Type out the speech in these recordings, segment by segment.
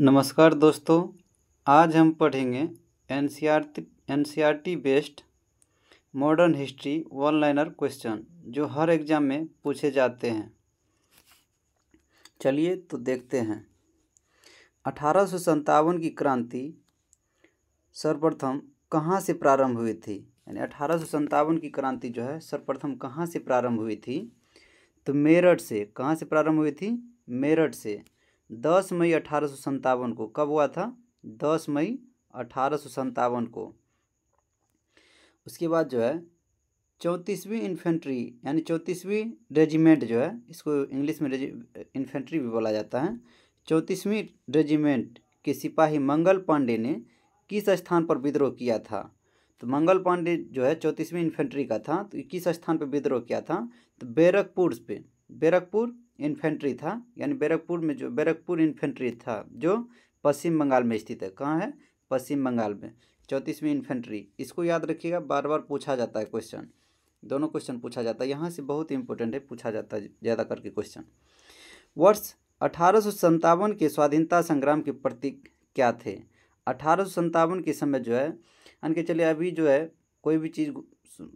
नमस्कार दोस्तों, आज हम पढ़ेंगे NCERT based modern history one liner question जो हर एग्जाम में पूछे जाते हैं। चलिए तो देखते हैं। 1857 की क्रांति सर्वप्रथम कहाँ से प्रारंभ हुई थी? यानी 1857 की क्रांति जो है सर्वप्रथम कहाँ से प्रारंभ हुई थी? तो मेरठ से। कहाँ से प्रारंभ हुई थी? मेरठ से। 10 मई 1857 को। कब हुआ था? 10 मई 1857 को। उसके बाद जो है 34वीं इन्फेंट्री यानी 34वीं रेजिमेंट जो है, इसको इंग्लिश में इन्फेंट्री भी बोला जाता है। 34वीं रेजिमेंट के सिपाही मंगल पांडे ने किस स्थान पर विद्रोह किया था? तो मंगल पांडे जो है 34वीं इन्फेंट्री का था, तो किस स्थान पर विद्रोह किया था? तो बैरकपुर पे। बैरकपुर इन्फेंट्री था, यानी बैरकपुर में जो बैरकपुर इन्फेंट्री था जो पश्चिम बंगाल में स्थित है। कहाँ है? पश्चिम बंगाल में। 34वीं इन्फेंट्री, इसको याद रखिएगा, बार बार पूछा जाता है क्वेश्चन। दोनों क्वेश्चन पूछा जाता है, यहाँ से बहुत इंपॉर्टेंट है, पूछा जाता है ज़्यादा करके क्वेश्चन। वर्ष 1857 के स्वाधीनता संग्राम के प्रतीक क्या थे? 1857 के समय जो है, मान के चलिए अभी जो है कोई भी चीज़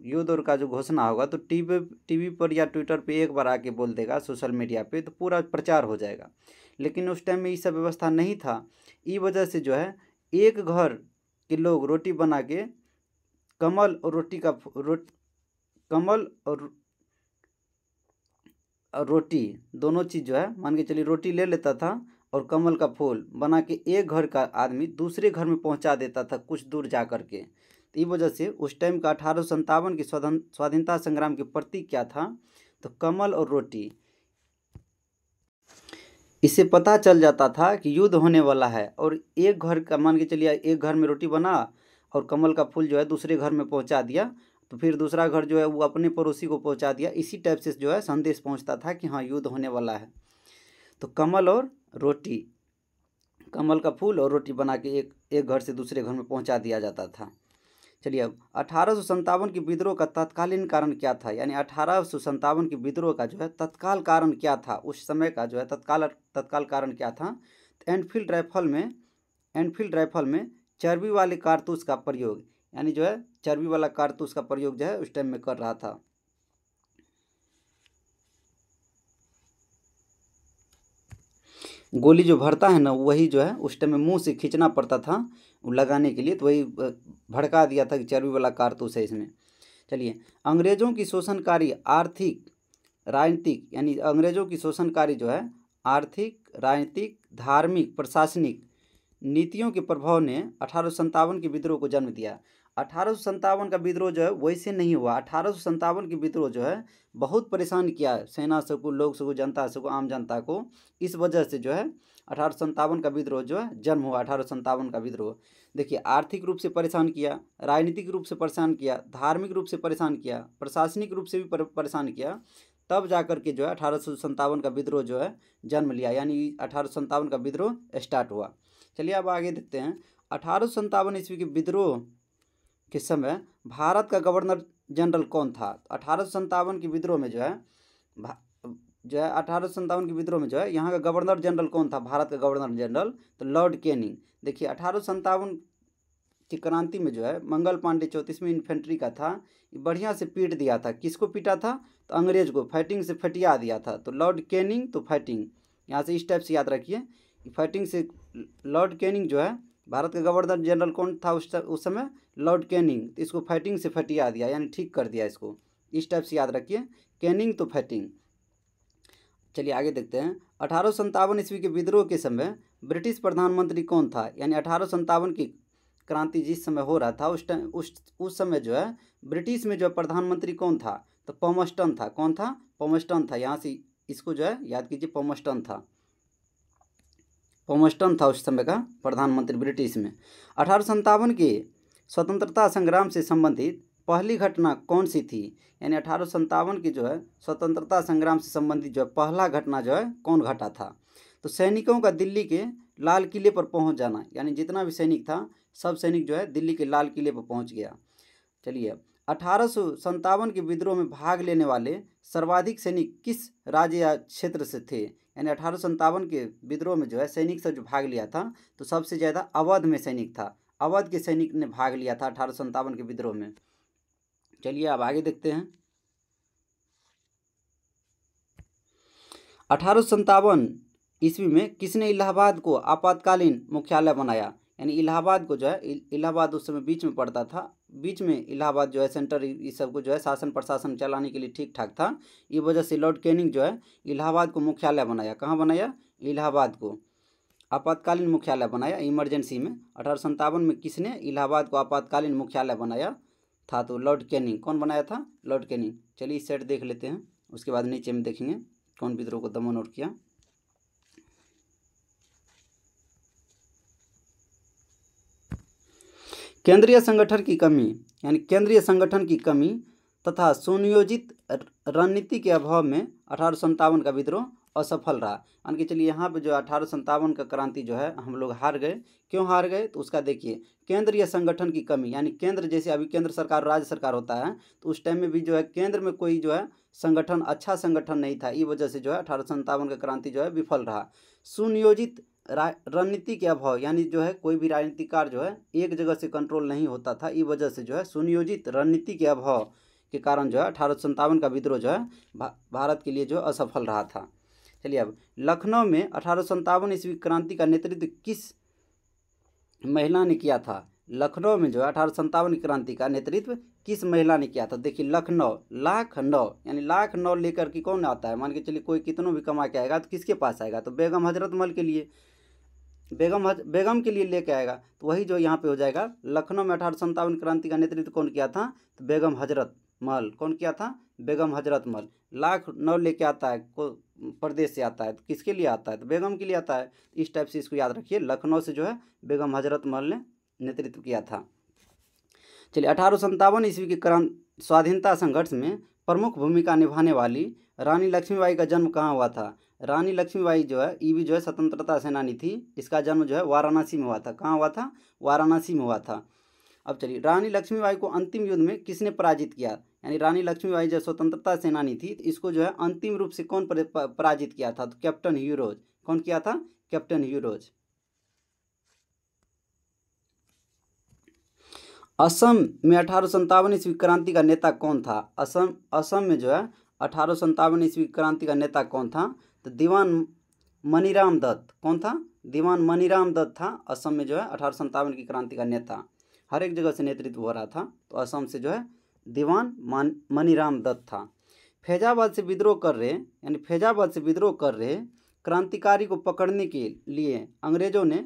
युद्ध और का जो घोषणा होगा तो टीवी पर या ट्विटर पे एक बार आके बोल देगा, सोशल मीडिया पे, तो पूरा प्रचार हो जाएगा। लेकिन उस टाइम में ये सब व्यवस्था नहीं था। इस वजह से जो है एक घर के लोग रोटी बना के कमल और रोटी दोनों चीज़ जो है, मान के चलिए रोटी ले लेता था और कमल का फूल बना के एक घर का आदमी दूसरे घर में पहुंचा देता था कुछ दूर जा कर के। तो इस वजह से उस टाइम का 1857 की स्वाधीनता संग्राम के प्रतीक क्या था? तो कमल और रोटी। इससे पता चल जाता था कि युद्ध होने वाला है, और एक घर का, मान के चलिए एक घर में रोटी बना और कमल का फूल जो है दूसरे घर में पहुंचा दिया, तो फिर दूसरा घर जो है वो अपने पड़ोसी को पहुंचा दिया। इसी टाइप से जो है संदेश पहुंचता था कि हाँ युद्ध होने वाला है। तो कमल और रोटी, कमल का फूल और रोटी बना के एक घर से दूसरे घर में पहुंचा दिया जाता था। चलिए अब 1857 के विद्रोह का तत्कालीन कारण क्या था? यानी 1857 के विद्रोह का जो है तत्काल कारण क्या था? उस समय का जो है तत्काल कारण क्या था? तो एनफील्ड राइफल में चर्बी वाले कारतूस का प्रयोग, यानी जो है चर्बी वाला कारतूस का प्रयोग जो है उस टाइम में कर रहा था। गोली जो भरता है ना, वही जो है उस टाइम में मुंह से खींचना पड़ता था लगाने के लिए, तो वही भड़का दिया था कि चर्बी वाला कारतूस है इसमें। चलिए, अंग्रेजों की शोषणकारी आर्थिक राजनीतिक, यानी अंग्रेजों की शोषणकारी जो है आर्थिक, राजनीतिक, धार्मिक, प्रशासनिक नीतियों के प्रभाव ने 1857 के विद्रोह को जन्म दिया। 1857 का विद्रोह जो है वैसे नहीं हुआ। 1857 के विद्रोह जो है बहुत परेशान किया सेना सबको, लोग सबको, जनता सबको, आम जनता को। इस वजह से जो है 1857 का विद्रोह जो है जन्म हुआ। 1857 का विद्रोह देखिए, आर्थिक रूप से परेशान किया, राजनीतिक रूप से परेशान किया, धार्मिक रूप से परेशान किया, प्रशासनिक रूप से भी परेशान किया। तब जाकर के जो है 1857 का विद्रोह जो है जन्म लिया, यानी 1857 का विद्रोह स्टार्ट हुआ। चलिए अब आगे देखते हैं। 1857 ईस्वी के विद्रोह के समय भारत का गवर्नर जनरल कौन था? 1857 के विद्रोह में जो है 1857 के विद्रोह में जो है यहाँ का गवर्नर जनरल कौन था? भारत का गवर्नर जनरल तो लॉर्ड कैनिंग। देखिए 1857 की क्रांति में जो है मंगल पांडे 34वीं इन्फेंट्री का था, बढ़िया से पीट दिया था। किसको पीटा था? तो अंग्रेज को फाइटिंग से फटिया दिया था। तो लॉर्ड कैनिंग तो फाइटिंग, यहाँ से इस टाइप से याद रखिए, फाइटिंग से लॉर्ड कैनिंग जो है, भारत का गवर्नर जनरल कौन था उस समय? Lord Canning. तो इसको फाइटिंग से फटिया दिया, यानी ठीक कर दिया इसको, इस टाइप से याद रखिए, कैनिंग तो फाइटिंग। चलिए आगे देखते हैं। 1857 ईस्वी के विद्रोह के समय ब्रिटिश प्रधानमंत्री कौन था? यानी 1857 की क्रांति जिस समय हो रहा था उस टाइम उस समय जो है ब्रिटिश में जो प्रधानमंत्री कौन था? तो पॉमस्टन था। कौन था? पॉमस्टन था। यहाँ से इसको जो है याद कीजिए, पॉमस्टन था। पॉमस्टन था उस समय का प्रधानमंत्री ब्रिटिश में। 1857 के स्वतंत्रता संग्राम से संबंधित पहली घटना कौन सी थी? यानी 1857 की जो है स्वतंत्रता संग्राम से संबंधित जो है पहला घटना जो है कौन घटा था? तो सैनिकों का दिल्ली के लाल किले पर पहुंच जाना, यानी जितना भी सैनिक था सब सैनिक जो है दिल्ली के लाल किले पर पहुंच गया। चलिए 1857 के विद्रोह में भाग लेने वाले सर्वाधिक सैनिक किस राज्य या क्षेत्र से थे? यानी 1857 के विद्रोह में जो है सैनिक से जो भाग लिया था तो सबसे ज़्यादा अवध में सैनिक था। अवध के सैनिक ने भाग लिया था 1857 के विद्रोह में। चलिए अब आगे देखते हैं। 1857 ईस्वी में किसने इलाहाबाद को आपातकालीन मुख्यालय बनाया? यानी इलाहाबाद को जो है, इलाहाबाद उस समय बीच में पड़ता था, बीच में इलाहाबाद जो है सेंटर इस सब को जो है शासन प्रशासन चलाने के लिए ठीक ठाक था। ये वजह से लॉर्ड कैनिंग जो है इलाहाबाद को मुख्यालय बनाया। कहाँ बनाया? इलाहाबाद को आपातकालीन मुख्यालय बनाया इमरजेंसी में। 1857 में किसने इलाहाबाद को आपातकालीन मुख्यालय बनाया था? तो लॉर्ड कैनिंग। कौन बनाया था? Lord Canning. चलिए इस सेट देख लेते हैं, उसके बाद नीचे में देखेंगे कौन विद्रोह को दमन और किया। केंद्रीय संगठन की कमी, यानी केंद्रीय संगठन की कमी तथा सुनियोजित रणनीति के अभाव में 1857 का विद्रोह असफल रहा। मान के चलिए यहाँ पे जो 1857 का क्रांति जो है हम लोग हार गए। क्यों हार गए? तो उसका देखिए केंद्रीय संगठन की कमी, यानी केंद्र जैसे अभी केंद्र सरकार राज्य सरकार होता है तो उस टाइम में भी जो है केंद्र में कोई जो है संगठन अच्छा संगठन नहीं था। ये वजह से जो है 1857 का क्रांति जो है विफल रहा। सुनियोजित रणनीति के अभाव, यानी जो है कोई भी राजनीतिकार जो है एक जगह से कंट्रोल नहीं होता था। इस वजह से जो है सुनियोजित रणनीति के अभाव के कारण जो है 1857 का विद्रोह जो है भारत के लिए जो असफल रहा था। चलिए अब लखनऊ में 1857 ईस्वी क्रांति का नेतृत्व किस महिला ने किया था? लखनऊ में जो है 1857 की क्रांति का नेतृत्व किस महिला ने किया था? देखिए लखनऊ, लाख नौ, यानी लाख नौ लेकर के कौन आता है? मान के चलिए कोई कितनों भी कमा के आएगा तो किसके पास आएगा? तो बेगम हजरत महल के लिए, बेगम के लिए लेके आएगा। तो वही जो यहाँ पे हो जाएगा। लखनऊ में 1857 क्रांति का नेतृत्व कौन किया था? तो बेगम हजरत महल। कौन किया था? बेगम हजरत महल। लाख नौ लेके आता है, को प्रदेश से आता है तो किसके लिए आता है? तो बेगम के लिए आता है। इस टाइप से इसको याद रखिए। लखनऊ से जो है बेगम हजरत महल ने नेतृत्व किया था। चलिए 1857 ईस्वी के स्वाधीनता संघर्ष में प्रमुख भूमिका निभाने वाली रानी लक्ष्मीबाई का जन्म कहाँ हुआ था? रानी लक्ष्मीबाई जो है ये भी जो है स्वतंत्रता सेनानी थी। इसका जन्म जो है वाराणसी में हुआ था। कहाँ हुआ था? वाराणसी में हुआ था। अब चलिए रानी लक्ष्मीबाई को अंतिम युद्ध में किसने पराजित किया? यानी रानी लक्ष्मीबाई जो स्वतंत्रता सेनानी थी इसको जो है अंतिम रूप से कौन पराजित किया था? तो कैप्टन ह्यू रोज। कौन किया था? कैप्टन ह्यू रोज। असम में 1857 ईस्वी क्रांति का नेता कौन था? असम में जो है 1857 ईस्वी क्रांति का नेता कौन था? तो दीवान मनीराम दत्त। कौन था? दीवान मनीराम दत्त था असम में जो है 1857 की क्रांति का नेता। हर एक जगह से नेतृत्व हो रहा था। तो असम से जो है दीवान मनीराम दत्त था। फैजाबाद से विद्रोह कर रहे, यानी फैजाबाद से विद्रोह कर रहे क्रांतिकारी को पकड़ने के लिए अंग्रेजों ने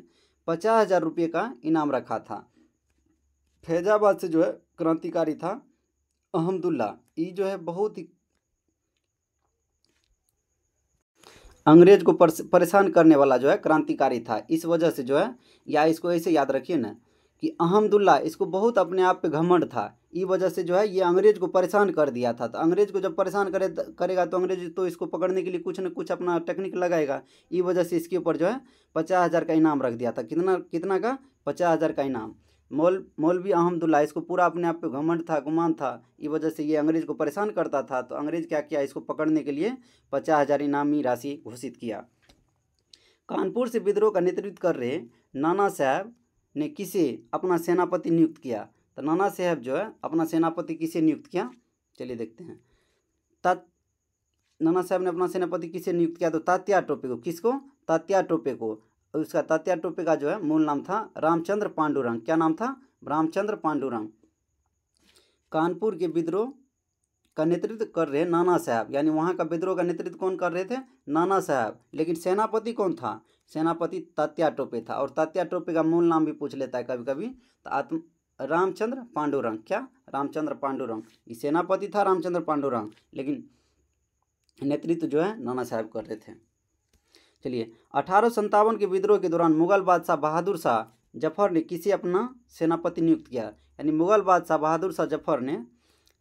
50,000 रुपये का इनाम रखा था। फैजाबाद से जो है क्रांतिकारी था अहमदुल्ला। ये जो है बहुत ही अंग्रेज को परेशान करने वाला जो है क्रांतिकारी था। इस वजह से जो है, या इसको ऐसे याद रखिए ना कि अहमदुल्ला, इसको बहुत अपने आप पे घमंड था। इस वजह से जो है ये अंग्रेज को परेशान कर दिया था। तो अंग्रेज को जब परेशान करेगा तो अंग्रेज तो इसको पकड़ने के लिए कुछ न कुछ अपना टेक्निक लगाएगा। इस वजह से इसके ऊपर जो है 50,000 का इनाम रख दिया था। कितना का? 50,000 का इनाम। मौलवी अहमदुल्ला, इसको पूरा अपने आप पे घमंड था, गुमान था। इस वजह से ये अंग्रेज को परेशान करता था। तो अंग्रेज क्या किया? इसको पकड़ने के लिए 50,000 इनामी राशि घोषित किया। कानपुर से विद्रोह का नेतृत्व कर रहे नाना साहब ने किसे अपना सेनापति नियुक्त किया? तो नाना साहब जो है अपना सेनापति किसे नियुक्त किया? चलिए देखते हैं। नाना साहब ने अपना सेनापति किसे नियुक्त किया? तो तात्या टोपे को। किसको? तात्या टोपे को। उसका तात्या टोपे का जो है मूल नाम था रामचंद्र पांडुरंग। क्या नाम था? रामचंद्र पांडुरंग। कानपुर के विद्रोह का नेतृत्व कर रहे नाना साहब, यानी वहाँ का विद्रोह का नेतृत्व कौन कर रहे थे? नाना साहब। लेकिन सेनापति कौन था? सेनापति तात्या टोपे था। और तात्या टोपे का मूल नाम भी पूछ लेता है कभी कभी। तो रामचंद्र पांडुरंग। क्या? रामचंद्र पांडुरंग। ये सेनापति था रामचंद्र पांडुरंग, लेकिन नेतृत्व जो है नाना साहब कर रहे थे। चलिए 1857 के विद्रोह के दौरान मुगल बादशाह बहादुर शाह जफर ने किसे अपना सेनापति नियुक्त किया? यानी मुगल बादशाह बहादुर शाह जफर ने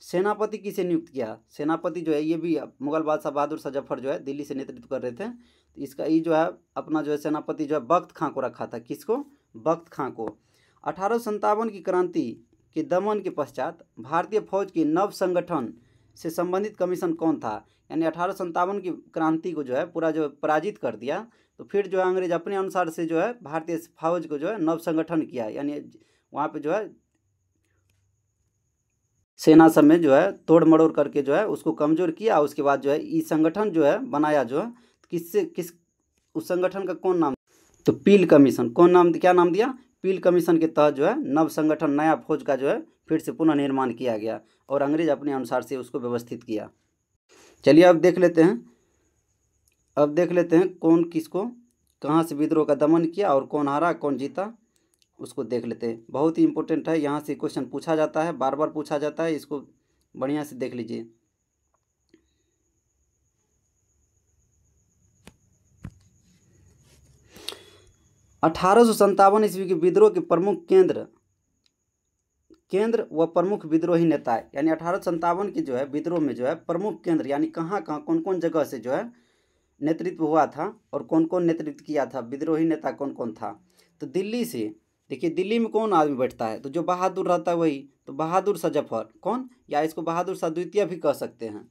सेनापति किसे नियुक्त किया? सेनापति जो है ये भी मुगल बादशाह बहादुर शाह जफर जो है दिल्ली से नेतृत्व कर रहे थे। तो इसका ये जो है अपना जो है सेनापति जो है बख्त खां को रखा था। किसको? बख्त खां को। 1857 की क्रांति के दमन के पश्चात भारतीय फौज के नव संगठन से संबंधित कमीशन कौन था। यानी 1857 की क्रांति को जो है पूरा जो पराजित कर दिया, तो फिर जो है अंग्रेज अपने अनुसार से जो है भारतीय फौज को जो है नव संगठन किया, यानी वहाँ पे जो है सेना सब में जो है तोड़ मड़ोड़ करके जो है उसको कमज़ोर किया। उसके बाद जो है ये संगठन जो है बनाया, जो है किस उस संगठन का कौन नाम, तो पील कमीशन। कौन नाम, क्या नाम दिया, पील कमीशन के तहत जो है नव संगठन, नया फौज का जो है फिर से पुनः निर्माण किया गया और अंग्रेज अपने अनुसार से उसको व्यवस्थित किया। चलिए अब देख लेते हैं कौन किसको कहाँ से विद्रोह का दमन किया और कौन हारा कौन जीता, उसको देख लेते हैं। बहुत ही इंपॉर्टेंट है, यहाँ से क्वेश्चन पूछा जाता है, बार बार पूछा जाता है, इसको बढ़िया से देख लीजिए। (1857) ईस्वी के विद्रोह के प्रमुख केंद्र व प्रमुख विद्रोही नेता है। यानी 1857 के जो है विद्रोह में जो है प्रमुख केंद्र यानी कहाँ कौन कौन जगह से जो है नेतृत्व हुआ था और कौन कौन नेतृत्व किया था, विद्रोही नेता कौन कौन था। तो दिल्ली से देखिए, दिल्ली में कौन आदमी बैठता है, तो जो बहादुर रहता है वही, तो बहादुर शाह जफर कौन, या इसको बहादुर शाह द्वितीय भी कह सकते हैं।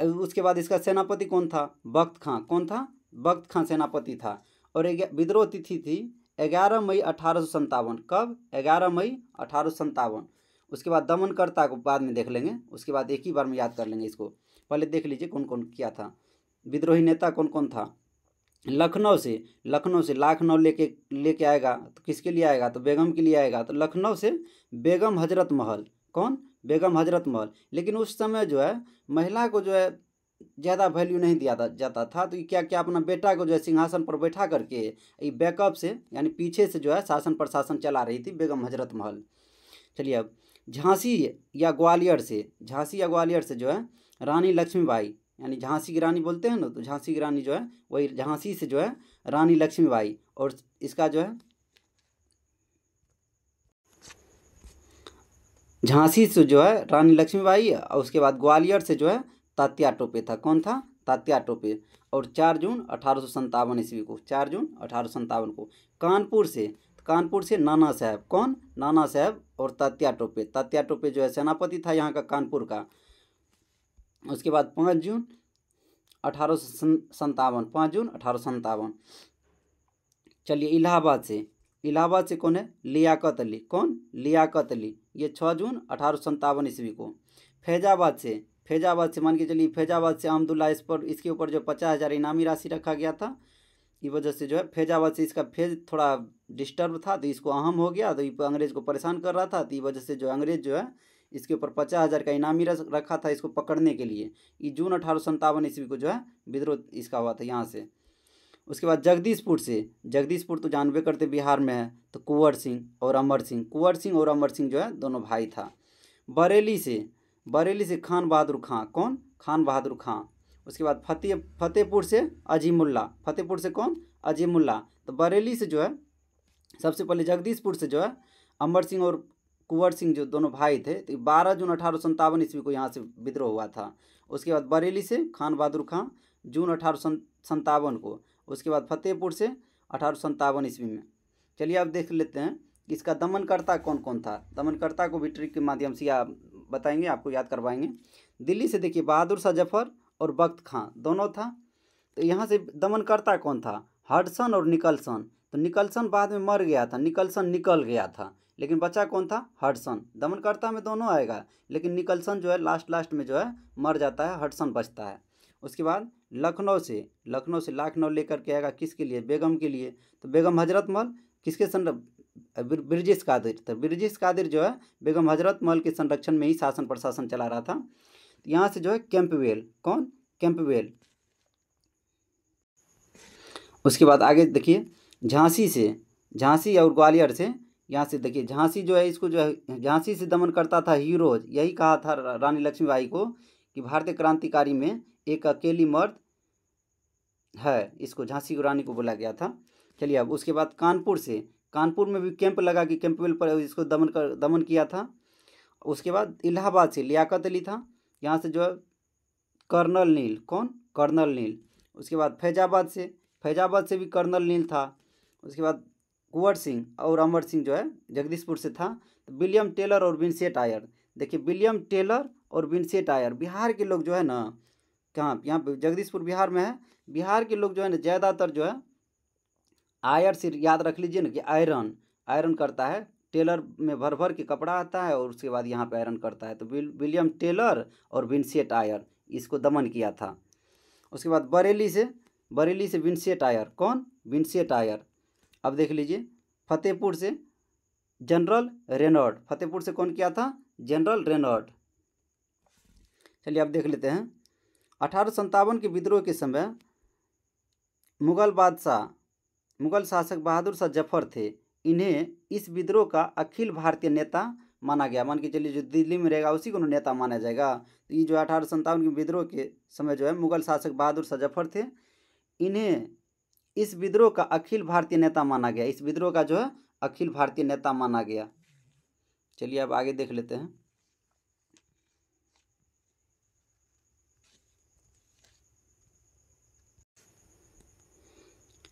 उसके बाद इसका सेनापति कौन था, बख्त खां। कौन था, बख्त खां सेनापति था। और विद्रोह तिथि थी 11 मई 1857। कब, 11 मई 1857। उसके बाद दमनकर्ता को बाद में देख लेंगे, उसके बाद एक ही बार में याद कर लेंगे इसको। पहले देख लीजिए कौन कौन किया था, विद्रोही नेता कौन कौन था। लखनऊ से लाखनऊ लेके आएगा, तो किसके लिए आएगा, तो बेगम के लिए आएगा। तो लखनऊ से बेगम हजरत महल, कौन, बेगम हजरत महल। लेकिन उस समय जो है महिला को जो है ज़्यादा वैल्यू नहीं दिया जाता था, तो क्या क्या अपना बेटा को जो है सिंहासन पर बैठा करके ये बैकअप से यानी पीछे से जो है शासन प्रशासन चला रही थी बेगम हजरत महल। चलिए अब झांसी या ग्वालियर से जो है रानी लक्ष्मीबाई, यानी झांसी की रानी बोलते हैं ना, तो झांसी की रानी जो है वही झांसी से जो है रानी लक्ष्मीबाई। और इसका जो है झांसी से जो है रानी लक्ष्मीबाई, और उसके बाद ग्वालियर से जो है तात्या टोपे था। कौन था, तात्या टोपे। और 4 जून 1857 ईस्वी को, 4 जून 1857 को कानपुर से नाना साहब, कौन, नाना साहब और तात्या टोपे जो है सेनापति था यहाँ का कानपुर का। उसके बाद 5 जून 1857। चलिए इलाहाबाद से कौन है, लियाकत अली। कौन, लियाकत अली, ये 6 जून 1857 ईस्वी को। फैजाबाद से मान के चलिए, फैजाबाद से अहमदुल्ला इसके ऊपर जो 50,000 इनामी राशि रखा गया था, इस वजह से जो है फैजाबाद से इसका फेज थोड़ा डिस्टर्ब था, तो इसको अहम हो गया, तो ये अंग्रेज को परेशान कर रहा था, तो इस वजह से जो अंग्रेज जो है इसके ऊपर 50,000 का इनामी रखा था इसको पकड़ने के लिए। ये जून 1857 ईस्वी को जो है विद्रोह इसका हुआ था यहाँ से। उसके बाद जगदीशपुर तो जानबे करते बिहार में है, तो कुंवर सिंह और अमर सिंह जो है दोनों भाई था। बरेली से खान बहादुर खां, कौन, खान बहादुर खां। उसके बाद फतेहपुर से अजीमुल्ला, कौन, अजीमुल्ला। तो बरेली से जो है सबसे पहले जगदीशपुर से जो है अमर सिंह और कुंवर सिंह जो दोनों भाई थे, तो 12 जून 1857 ईस्वी को यहाँ से विद्रोह हुआ था। उसके बाद बरेली से खान बहादुर खां जून 1857 को। उसके बाद फतेहपुर से 1857 ईस्वी में। चलिए अब देख लेते हैं इसका दमनकर्ता कौन कौन था। दमनकर्ता को भी ट्रिक के माध्यम से या बताएंगे, आपको याद करवाएंगे। दिल्ली से देखिए बहादुर शाह जफर और बख्त खां दोनों था। तो यहाँ से दमनकर्ता कौन था, हडसन और निकलसन। तो निकलसन बाद में मर गया था, निकलसन निकल गया था, लेकिन बचा कौन था, हडसन। दमनकर्ता में दोनों आएगा, लेकिन निकलसन जो है लास्ट में जो है मर जाता है, हडसन बचता है। उसके बाद लखनऊ से लाखनऊ लेकर के आएगा, किसके लिए, बेगम के लिए। तो बेगम हजरत महल किसके ब्रिजेश कादिर। तो ब्रिजेश कादिर जो है बेगम हजरत महल के संरक्षण में ही शासन प्रशासन चला रहा था। तो यहाँ से जो है कैंपवेल, कौन, कैंपवेल। उसके बाद आगे देखिए झांसी और ग्वालियर से, यहाँ से देखिए झांसी जो है इसको जो है झांसी से दमन करता था हीरोज। यही कहा था रानी लक्ष्मीबाई को कि भारतीय क्रांतिकारी में एक अकेली मर्द है, इसको झांसी की रानी को बोला गया था। चलिए अब उसके बाद कानपुर में भी कैंप लगा कि कैंपवेल पर इसको दमन किया था। उसके बाद इलाहाबाद से लियाकत अली था, यहाँ से जो है कर्नल नील, कौन, कर्नल नील। उसके बाद फैजाबाद से भी कर्नल नील था। उसके बाद कुंवर सिंह और अमर सिंह जो है जगदीशपुर से था। तो विलियम टेलर और विंसेंट आयर, देखिए विलियम टेलर और विंसेंट आयर, बिहार के लोग जो है ना, कहाँ यहाँ पे जगदीशपुर बिहार में है। बिहार के लोग जो है ना ज़्यादातर जो है आयर से याद रख लीजिए ना कि आयरन आयरन करता है, टेलर में भर भर के कपड़ा आता है और उसके बाद यहाँ पे आयरन करता है। तो विलियम टेलर और विंसेंट आयर इसको दमन किया था। उसके बाद बरेली से विंसेंट आयर, कौन? Vincent Eyre. अब देख लीजिए फतेहपुर से जनरल रेनॉल्ड, फतेहपुर से कौन किया था? General Reynold. चलिए अब देख लेते हैं 1857 के विद्रोह के समय मुगल शासक बहादुर शाह जफर थे। इन्हें इस विद्रोह का अखिल भारतीय नेता माना गया। मान के चलिए जो दिल्ली में रहेगा उसी को नेता माना जाएगा। तो ये जो 1857 के विद्रोह के समय जो है मुगल शासक बहादुर शाह जफर थे, इन्हें इस विद्रोह का अखिल भारतीय नेता माना गया। इस विद्रोह का जो है अखिल भारतीय नेता माना गया। चलिए अब आगे देख लेते हैं।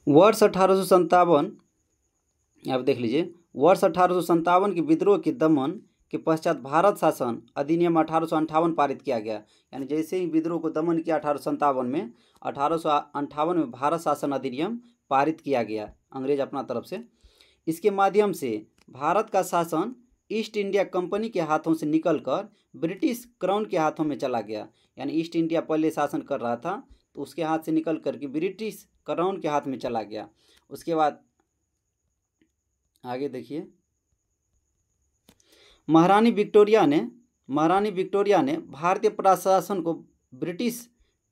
वर्ष 1857, अब देख लीजिए वर्ष 1857 के विद्रोह के दमन के पश्चात भारत शासन अधिनियम 1858 पारित किया गया। यानी जैसे ही विद्रोह को दमन किया 1857 में, 1858 में भारत शासन अधिनियम पारित किया गया अंग्रेज अपना तरफ से। इसके माध्यम से भारत का शासन ईस्ट इंडिया कंपनी के हाथों से निकलकर ब्रिटिश क्राउन के हाथों में चला गया। यानी ईस्ट इंडिया पहले शासन कर रहा था तो उसके हाथ से निकल करके ब्रिटिश क्राउन के हाथ में चला गया। उसके बाद आगे देखिए, महारानी विक्टोरिया ने भारतीय प्रशासन को ब्रिटिश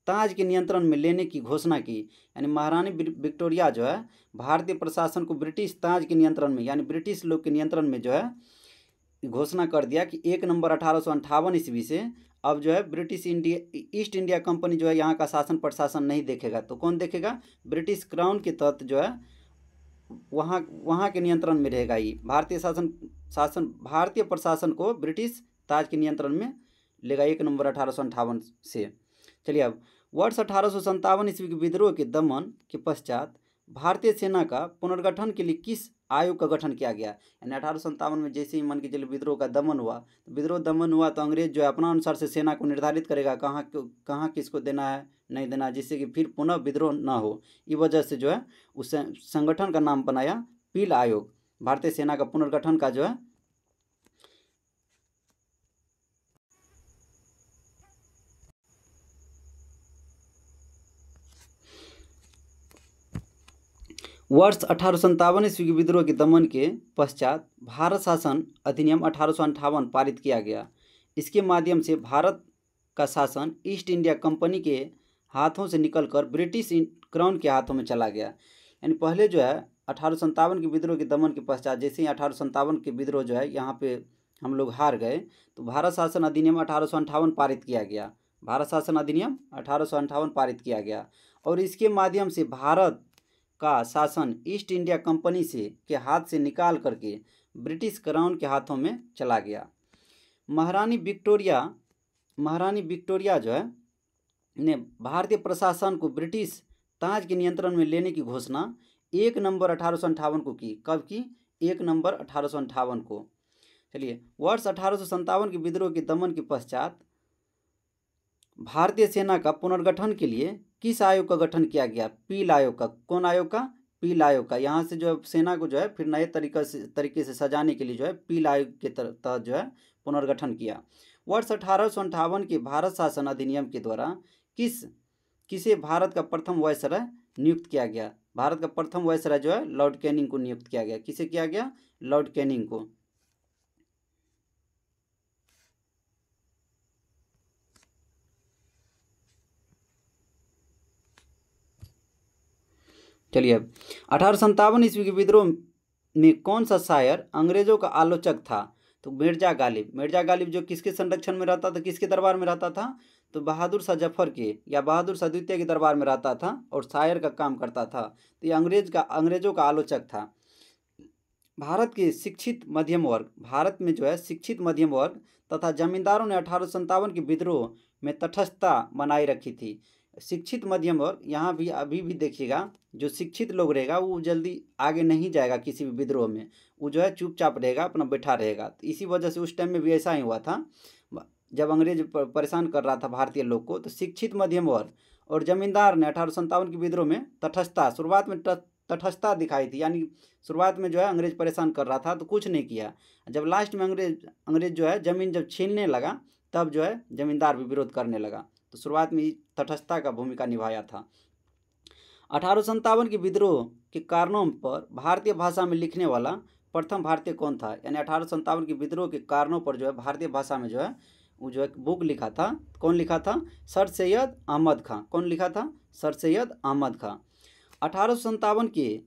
ताज के नियंत्रण में लेने की घोषणा की। यानी महारानी विक्टोरिया जो है भारतीय प्रशासन को ब्रिटिश ताज के नियंत्रण में, यानी ब्रिटिश लोग के नियंत्रण में जो है घोषणा कर दिया कि 1 नवंबर 1858 ईस्वी से अब जो है ब्रिटिश ईस्ट इंडिया कंपनी जो है यहाँ का शासन प्रशासन नहीं देखेगा। तो कौन देखेगा? ब्रिटिश क्राउन के तहत जो है वहाँ के नियंत्रण में रहेगा। ये भारतीय प्रशासन को ब्रिटिश ताज के नियंत्रण में लेगा 1 नवंबर 1858 से। चलिए अब वर्ष 1857 ईस्वी के विद्रोह के दमन के पश्चात भारतीय सेना का पुनर्गठन के लिए किस आयोग का गठन किया गया? यानी 1857 में जैसे ही मान के चलिए विद्रोह का दमन हुआ, तो विद्रोह दमन हुआ तो अंग्रेज जो है अपना अनुसार से सेना को निर्धारित करेगा कहाँ किसको देना है नहीं देना है, जिससे कि फिर पुनः विद्रोह ना हो। इस वजह से जो है उस संगठन का नाम बनाया पील आयोग। भारतीय सेना का पुनर्गठन का जो है वर्ष 1857 ईस्वी के विद्रोह के दमन के पश्चात भारत शासन अधिनियम 1858 पारित किया गया। इसके माध्यम से भारत का शासन ईस्ट इंडिया कंपनी के हाथों से निकलकर ब्रिटिश क्राउन के हाथों में चला गया। यानी पहले जो है 1857 के विद्रोह के दमन के पश्चात जैसे ही 1857 के विद्रोह जो है यहाँ पे हम लोग हार गए, तो भारत शासन अधिनियम 1858 पारित किया गया। भारत शासन अधिनियम 1858 पारित किया गया और इसके माध्यम से भारत का शासन ईस्ट इंडिया कंपनी के हाथ से निकाल करके ब्रिटिश क्राउन के हाथों में चला गया। महारानी विक्टोरिया जो है ने भारतीय प्रशासन को ब्रिटिश ताज के नियंत्रण में लेने की घोषणा 1 नवंबर 1858 को की। कब की? 1 नवंबर 1858 को। चलिए वर्ष 1857 के विद्रोह के दमन के पश्चात भारतीय सेना का पुनर्गठन के लिए किस आयोग का गठन किया गया? पील आयोग का। कौन आयोग का? पील आयोग का। यहाँ से जो सेना को जो है फिर नए तरीके से सजाने के लिए जो है पील आयोग के तहत जो है पुनर्गठन किया। वर्ष 1858 के भारत शासन अधिनियम के द्वारा किसे भारत का प्रथम वायसराय नियुक्त किया गया? भारत का प्रथम वायसराय जो है लॉर्ड कैनिंग को नियुक्त किया गया। किसे किया गया? लॉर्ड कैनिंग को। चलिए अब 1857 ईस्वी के विद्रोह में कौन सा शायर अंग्रेजों का आलोचक था? तो मिर्जा गालिब जो किसके संरक्षण में रहता था, किसके दरबार में रहता था? तो बहादुर शाह जफर के या बहादुर शाह द्वितीय के दरबार में रहता था और शायर का काम करता था। तो ये अंग्रेजों का आलोचक था। भारत में जो है शिक्षित मध्यम वर्ग तथा जमींदारों ने 1857 के विद्रोह में तटस्थता बनाए रखी थी। शिक्षित मध्यम वर्ग, यहाँ भी अभी भी देखिएगा जो शिक्षित लोग रहेगा वो जल्दी आगे नहीं जाएगा किसी भी विद्रोह में, वो जो है चुपचाप रहेगा, अपना बैठा रहेगा। तो इसी वजह से उस टाइम में भी ऐसा ही हुआ था, जब अंग्रेज परेशान कर रहा था भारतीय लोग को, तो शिक्षित मध्यम वर्ग और जमींदार ने 1857 के विद्रोह में तटस्थता, शुरुआत में तटस्थता दिखाई थी। यानी शुरुआत में जो है अंग्रेज परेशान कर रहा था तो कुछ नहीं किया, जब लास्ट में अंग्रेज जो है ज़मीन जब छीनने लगा तब जो है जमींदार भी विरोध करने लगा। तो शुरुआत में तटस्थता का भूमिका निभाया था। 1857 के विद्रोह के कारणों पर भारतीय भाषा में लिखने वाला प्रथम भारतीय कौन था? यानी 1857 के विद्रोह के कारणों पर जो है भारतीय भाषा में जो है वो जो एक बुक लिखा था, कौन लिखा था? सर सैयद अहमद खां। कौन लिखा था? सर सैयद अहमद खां। 1857 के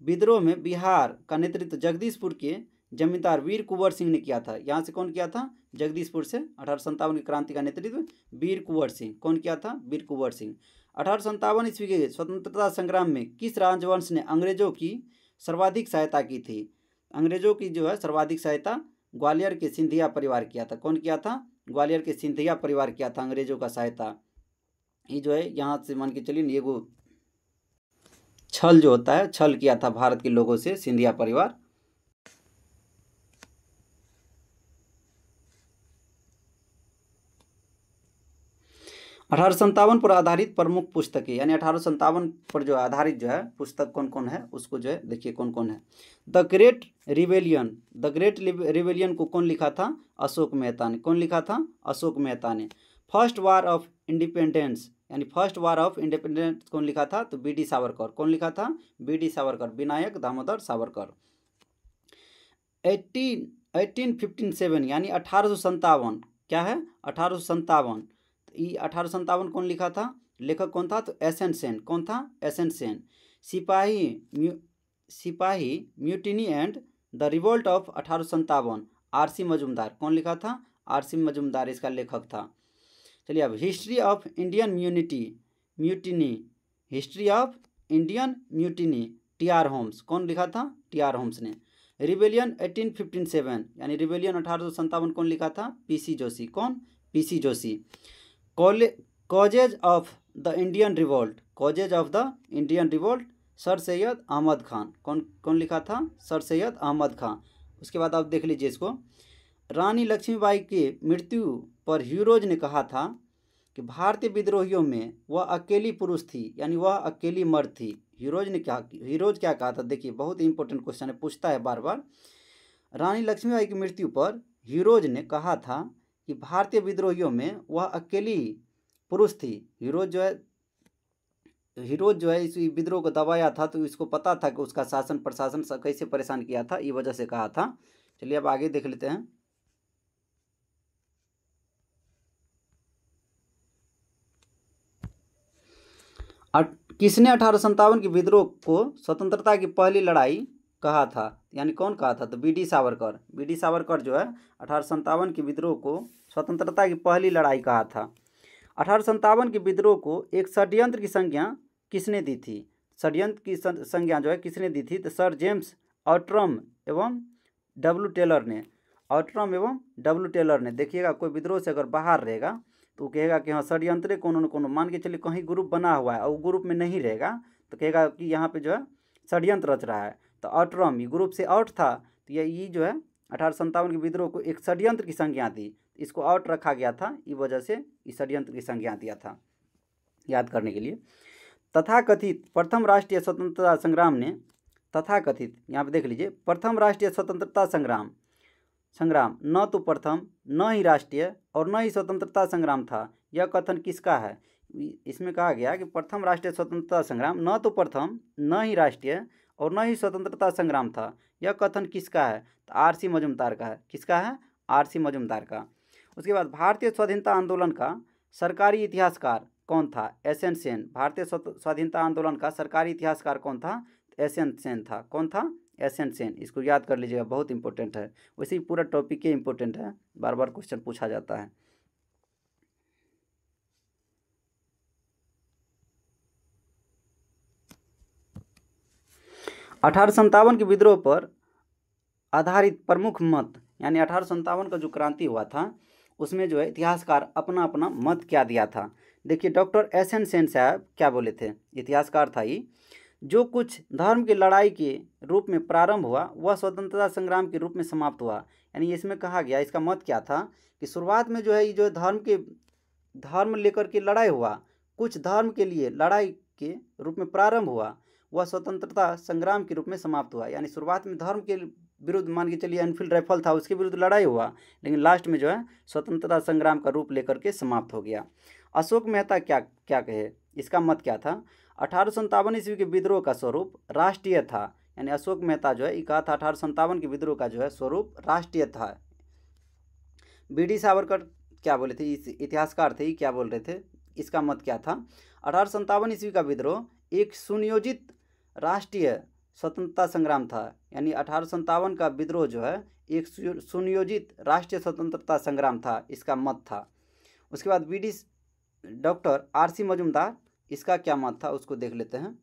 विद्रोह में बिहार का नेतृत्व जगदीशपुर के जमींदार वीर कुंवर सिंह ने किया था। यहाँ से कौन किया था? जगदीशपुर से 1857 की क्रांति का नेतृत्व वीर कुंवर सिंह। कौन किया था? वीर कुंवर सिंह। 1857 ईस्वी के स्वतंत्रता संग्राम में किस राजवंश ने अंग्रेजों की सर्वाधिक सहायता की थी? अंग्रेजों की जो है सर्वाधिक सहायता ग्वालियर के सिंधिया परिवार किया था। कौन किया था? ग्वालियर के सिंधिया परिवार किया था अंग्रेजों का सहायता। ये जो है यहाँ से मान के चलिए ये वो छल जो होता है, छल किया था भारत के लोगों से सिंधिया परिवार। अठारह पर आधारित प्रमुख पुस्तकें, यानी 1857 पर जो आधारित जो है पुस्तक कौन कौन है उसको जो है देखिए कौन कौन है। The great rebellion, the great rebellion को कौन लिखा था? अशोक मेहता ने। कौन लिखा था? अशोक मेहता ने। फर्स्ट वार ऑफ इंडिपेंडेंस, यानी फर्स्ट वार ऑफ इंडिपेंडेंस कौन लिखा था? तो बी डी सावरकर। कौन लिखा था? B D Savarkar, Vinayak Damodar Savarkar. 1857 यानी 1857, क्या है? 1857। ये 1857 कौन लिखा था? लेखक कौन था? तो एस एन सेन। कौन था? S N Sen. सिपाही mutiny and the revolt of 1857, R C Majumdar. कौन लिखा था? आर सी मजूमदार इसका लेखक था। चलिए अब history of Indian mutiny, history of Indian mutiny, T R Holmes. कौन लिखा था? टी आर होम्स ने। रिबेलियन 1857 यानी रिबेलियन 1857 कौन लिखा था? P C Joshi. कौन? P C Joshi. Causes of the Indian revolt, causes of the Indian revolt, sir Syed Ahmed Khan. कौन लिखा था? सर सैयद अहमद खान। उसके बाद आप देख लीजिए इसको। रानी लक्ष्मीबाई की मृत्यु पर हीरोज ने कहा था कि भारतीय विद्रोहियों में वह अकेली पुरुष थी, यानी वह अकेली मर्द थी। हीरोज क्या कहा था? देखिए बहुत इंपॉर्टेंट क्वेश्चन है, पूछता है बार बार। रानी लक्ष्मीबाई की मृत्यु पर हीरोज ने कहा था कि भारतीय विद्रोहियों में वह अकेली पुरुष थी। हीरोज जो है इस विद्रोह को दबाया था, तो इसको पता था कि उसका शासन प्रशासन कैसे परेशान किया था, ये वजह से कहा था। चलिए अब आगे देख लेते हैं। किसने 1857 के विद्रोह को स्वतंत्रता की पहली लड़ाई कहा था? यानी कौन कहा था? तो B D Savarkar. B D Savarkar जो है 1857 के विद्रोह को स्वतंत्रता की पहली लड़ाई कहा था। 1857 के विद्रोह को एक षड्यंत्र की संज्ञा किसने दी थी? षड्यंत्र की संज्ञा जो है किसने दी थी? तो सर जेम्स ऑट्रम एवं डब्ल्यू टेलर ने। ऑट्रम एवं डब्ल्यू टेलर ने। देखिएगा कोई विद्रोह से अगर बाहर रहेगा तो कहेगा कि हाँ षड्यंत्र कोनो न कोनो, मान के चलिए कहीं ग्रुप बना हुआ है और ग्रुप में नहीं रहेगा तो कहेगा कि यहाँ पे जो है षड्यंत्र रच रहा है। तो ऑट्रम ये ग्रुप से आउट था, तो ये जो है 1857 के विद्रोह को एक षड्यंत्र की संज्ञा दी, इसको आउट रखा गया था, इस वजह से इस षड्यंत्र की संज्ञा दिया था, याद करने के लिए। तथाकथित प्रथम राष्ट्रीय स्वतंत्रता संग्राम ने, तथाकथित यहाँ पे देख लीजिए, प्रथम राष्ट्रीय स्वतंत्रता संग्राम न तो प्रथम, न ही राष्ट्रीय और न ही स्वतंत्रता संग्राम था, यह कथन किसका है? इसमें कहा गया कि प्रथम राष्ट्रीय स्वतंत्रता संग्राम न तो प्रथम, न ही राष्ट्रीय और न ही स्वतंत्रता संग्राम था, यह कथन किसका है? तो आर सी मजूमदार का है। किसका है? आर सी मजूमदार का। उसके बाद भारतीय स्वाधीनता आंदोलन का सरकारी इतिहासकार कौन था? S N Sen. भारतीय स्वाधीनता आंदोलन का सरकारी इतिहासकार कौन था? एस एन सेन था। कौन था? S N Sen. इसको याद कर लीजिएगा, बहुत इंपॉर्टेंट है। वैसे ही पूरा टॉपिक ही इंपॉर्टेंट है, बार बार क्वेश्चन पूछा जाता है। अठारह के विद्रोह पर आधारित प्रमुख मत, यानी 1857 का जो क्रांति हुआ था उसमें जो है इतिहासकार अपना अपना मत क्या दिया था। देखिए डॉक्टर एस.एन. सेन साहब क्या बोले थे, इतिहासकार था ये, जो कुछ धर्म की लड़ाई के रूप में प्रारंभ हुआ वह स्वतंत्रता संग्राम के रूप में समाप्त हुआ। यानी इसमें कहा गया, इसका मत क्या था कि शुरुआत में जो है ये जो धर्म लेकर के लड़ाई हुआ, कुछ धर्म के लिए लड़ाई के रूप में प्रारंभ हुआ, वह स्वतंत्रता संग्राम के रूप में समाप्त हुआ। यानी शुरुआत में धर्म के विरुद्ध मान के चलिए एनफील्ड राइफल था, उसके विरुद्ध लड़ाई हुआ, लेकिन लास्ट में जो है स्वतंत्रता संग्राम का रूप लेकर के समाप्त हो गया। अशोक मेहता क्या क्या कहे, इसका मत क्या था। 1857 ईस्वी के विद्रोह का स्वरूप राष्ट्रीय था। यानी अशोक मेहता जो है ये कहा था 1857 के विद्रोह का जो है स्वरूप राष्ट्रीय था। बी.डी. सावरकर क्या बोले थे, इस इतिहासकार थे, क्या बोल रहे थे, इसका मत क्या था। 1857 ईस्वी का विद्रोह एक सुनियोजित राष्ट्रीय स्वतंत्रता संग्राम था। यानी 1857 का विद्रोह जो है एक सुनियोजित राष्ट्रीय स्वतंत्रता संग्राम था, इसका मत था। उसके बाद बी.डी. Doctor RC. मजूमदार, इसका क्या मत था उसको देख लेते हैं।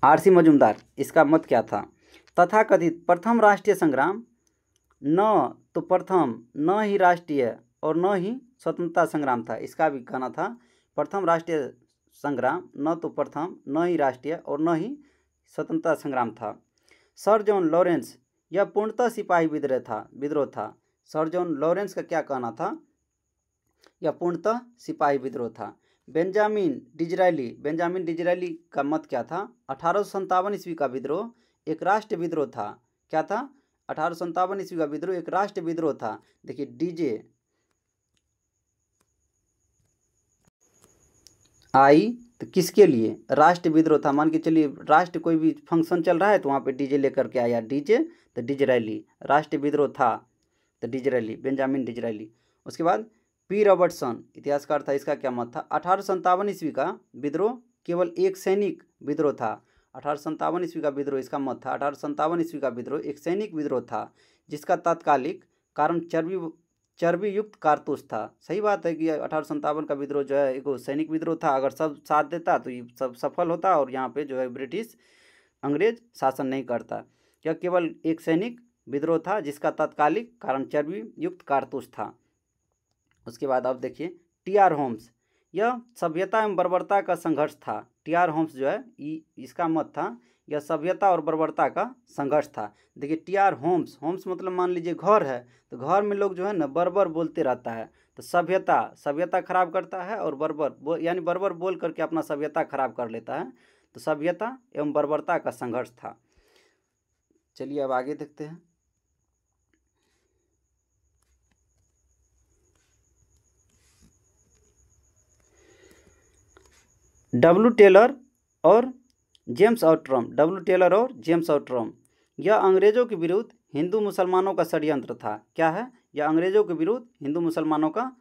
आर.सी. मजूमदार, इसका मत क्या था। तथाकथित प्रथम राष्ट्रीय संग्राम न तो प्रथम, न ही राष्ट्रीय और न ही स्वतंत्रता संग्राम था। इसका भी कहना था प्रथम राष्ट्रीय संग्राम न तो प्रथम, न ही राष्ट्रीय और न ही स्वतंत्रता संग्राम था। सर जॉन लॉरेंस, यह पूर्णतः सिपाही विद्रोह था। सर जॉन लॉरेंस का क्या कहना था, यह पूर्णतः सिपाही विद्रोह था। बेंजामिन डिज़रायली का मत क्या था। 1857 ईस्वी का विद्रोह एक राष्ट्र विद्रोह था। क्या था, 1857 ईस्वी का विद्रोह एक राष्ट्र विद्रोह था। देखिए डीजे आई तो किसके लिए, राष्ट्र विद्रोह था। मान के चलिए राष्ट्र कोई भी फंक्शन चल रहा है तो वहाँ पे डीजे लेकर के आया, डीजे तो डिज़रायली, राष्ट्र विद्रोह था तो डिज़रायली, बेंजामिन डिज़रायली। उसके बाद पी रॉबर्टसन, इतिहासकार था, इसका क्या मत था। 1857 ईस्वी का विद्रोह केवल एक सैनिक विद्रोह था। 1857 ईस्वी का विद्रोह, इसका मत था 1857 ईस्वी का विद्रोह एक सैनिक विद्रोह था, जिसका तात्कालिक कारण चर्बी युक्त कारतूस था। सही बात है कि 1857 का विद्रोह जो है एक सैनिक विद्रोह था, अगर सब साथ देता तो ये सब सफल होता और यहाँ पे जो है ब्रिटिश अंग्रेज शासन नहीं करता। यह केवल एक सैनिक विद्रोह था जिसका तात्कालिक कारण चर्बी युक्त कारतूस था। उसके बाद अब देखिए टी.आर. होम्स, यह सभ्यता एवं बर्बरता का संघर्ष था। टी.आर. होम्स जो है इसका मत था, यह सभ्यता और बर्बरता का संघर्ष था। देखिए टी.आर. होम्स मतलब मान लीजिए घर है, तो घर में लोग जो है ना बर्बर बोलते रहता है, तो सभ्यता खराब करता है और यानी बर्बर बोल करके अपना सभ्यता खराब कर लेता है, तो सभ्यता एवं बर्बरता का संघर्ष था। चलिए अब आगे देखते हैं। डब्ल्यू टेलर और जेम्स आउट्रम, यह अंग्रेजों के विरुद्ध हिंदू मुसलमानों का षड्यंत्र था। क्या है, यह अंग्रेजों के विरुद्ध हिंदू मुसलमानों का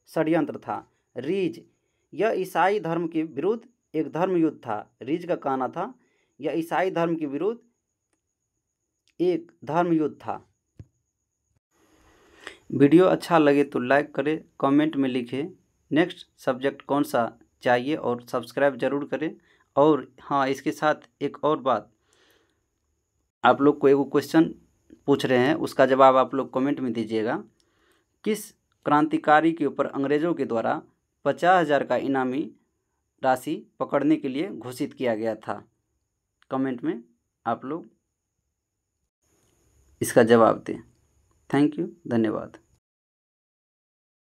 षड्यंत्र था। रीज, यह ईसाई धर्म के विरुद्ध एक धर्म युद्ध था। रीज का कहना था यह ईसाई धर्म के विरुद्ध एक धर्म युद्ध था। वीडियो अच्छा लगे तो लाइक करें, कमेंट में लिखें नेक्स्ट सब्जेक्ट कौन सा चाहिए और सब्सक्राइब जरूर करें। और हाँ, इसके साथ एक और बात, आप लोग को एक क्वेश्चन पूछ रहे हैं, उसका जवाब आप लोग कमेंट में दीजिएगा। किस क्रांतिकारी के ऊपर अंग्रेज़ों के द्वारा 50,000 का इनामी राशि पकड़ने के लिए घोषित किया गया था। कमेंट में आप लोग इसका जवाब दें। थैंक यू, धन्यवाद।